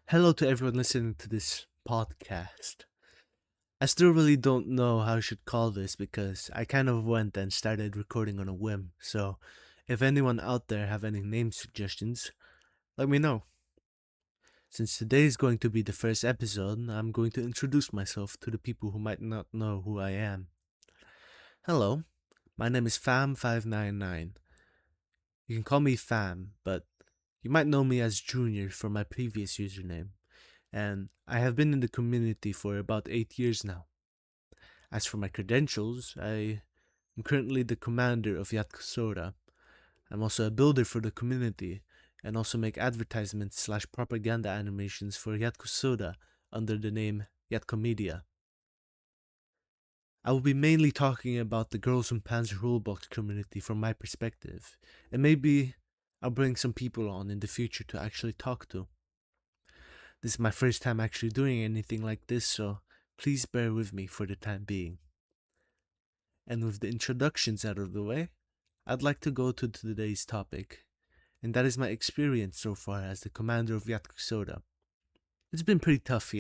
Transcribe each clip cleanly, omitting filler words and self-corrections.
Hello to everyone listening to this podcast. I still really don't know how I should call this because I kind of went and started recording on a whim. So, if anyone out there have any name suggestions, let me know. Since today is going to be the first episode, I'm going to introduce myself to the people who might not know who I am. Hello, my name is Fam599. You can call me Fam, but you might know me as Junior from my previous username. And I have been in the community for about 8 years now. As for my credentials, I am currently the commander of Jatkosota. I'm also a builder for the community and also make advertisements slash propaganda animations for Jatkosota under the name Yatkomedia. I will be mainly talking about the Girls in Panzer Rulebox community from my perspective, and maybe I'll bring some people on in the future to actually talk to. This is my first time actually doing anything like this, so please bear with me for the time being. And with the introductions out of the way, I'd like to go to today's topic, and that is my experience so far as the commander of Jatkosota. It's been pretty tough,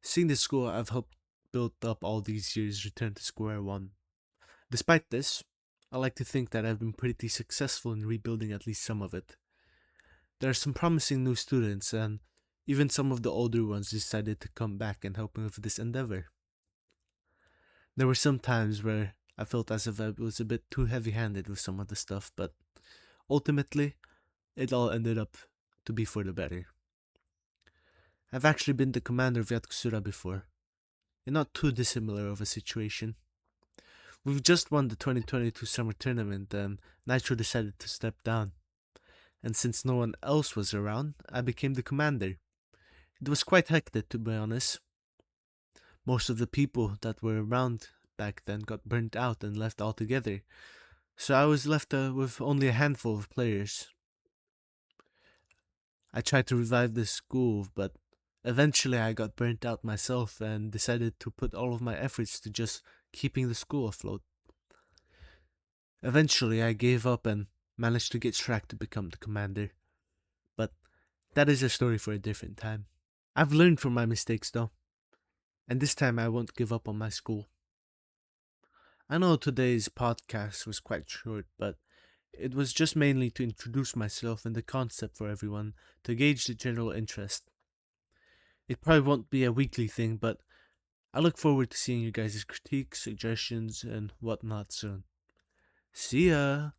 Seeing the school I've helped build up all these years return to square one. Despite this, I like to think that I've been pretty successful in rebuilding at least some of it. There are some promising new students, and even some of the older ones decided to come back and help me with this endeavor. There were some times where I felt as if I was a bit too heavy handed with some of the stuff, but ultimately, it all ended up to be for the better. I've actually been the commander of Yatkasura before, and not too dissimilar of a situation. We've just won the 2022 summer tournament, and Nitro decided to step down. And since no one else was around, I became the commander. It was quite hectic, to be honest. Most of the people that were around back then got burnt out and left altogether, so I was left with only a handful of players. I tried to revive the school, but eventually I got burnt out myself and decided to put all of my efforts to just keeping the school afloat. Eventually I gave up and managed to get Shrek to become the commander, but that is a story for a different time. I've learned from my mistakes though, and this time I won't give up on my school. I know today's podcast was quite short, but it was just mainly to introduce myself and the concept for everyone to gauge the general interest. It probably won't be a weekly thing, but I look forward to seeing you guys' critiques, suggestions, and whatnot soon. See ya!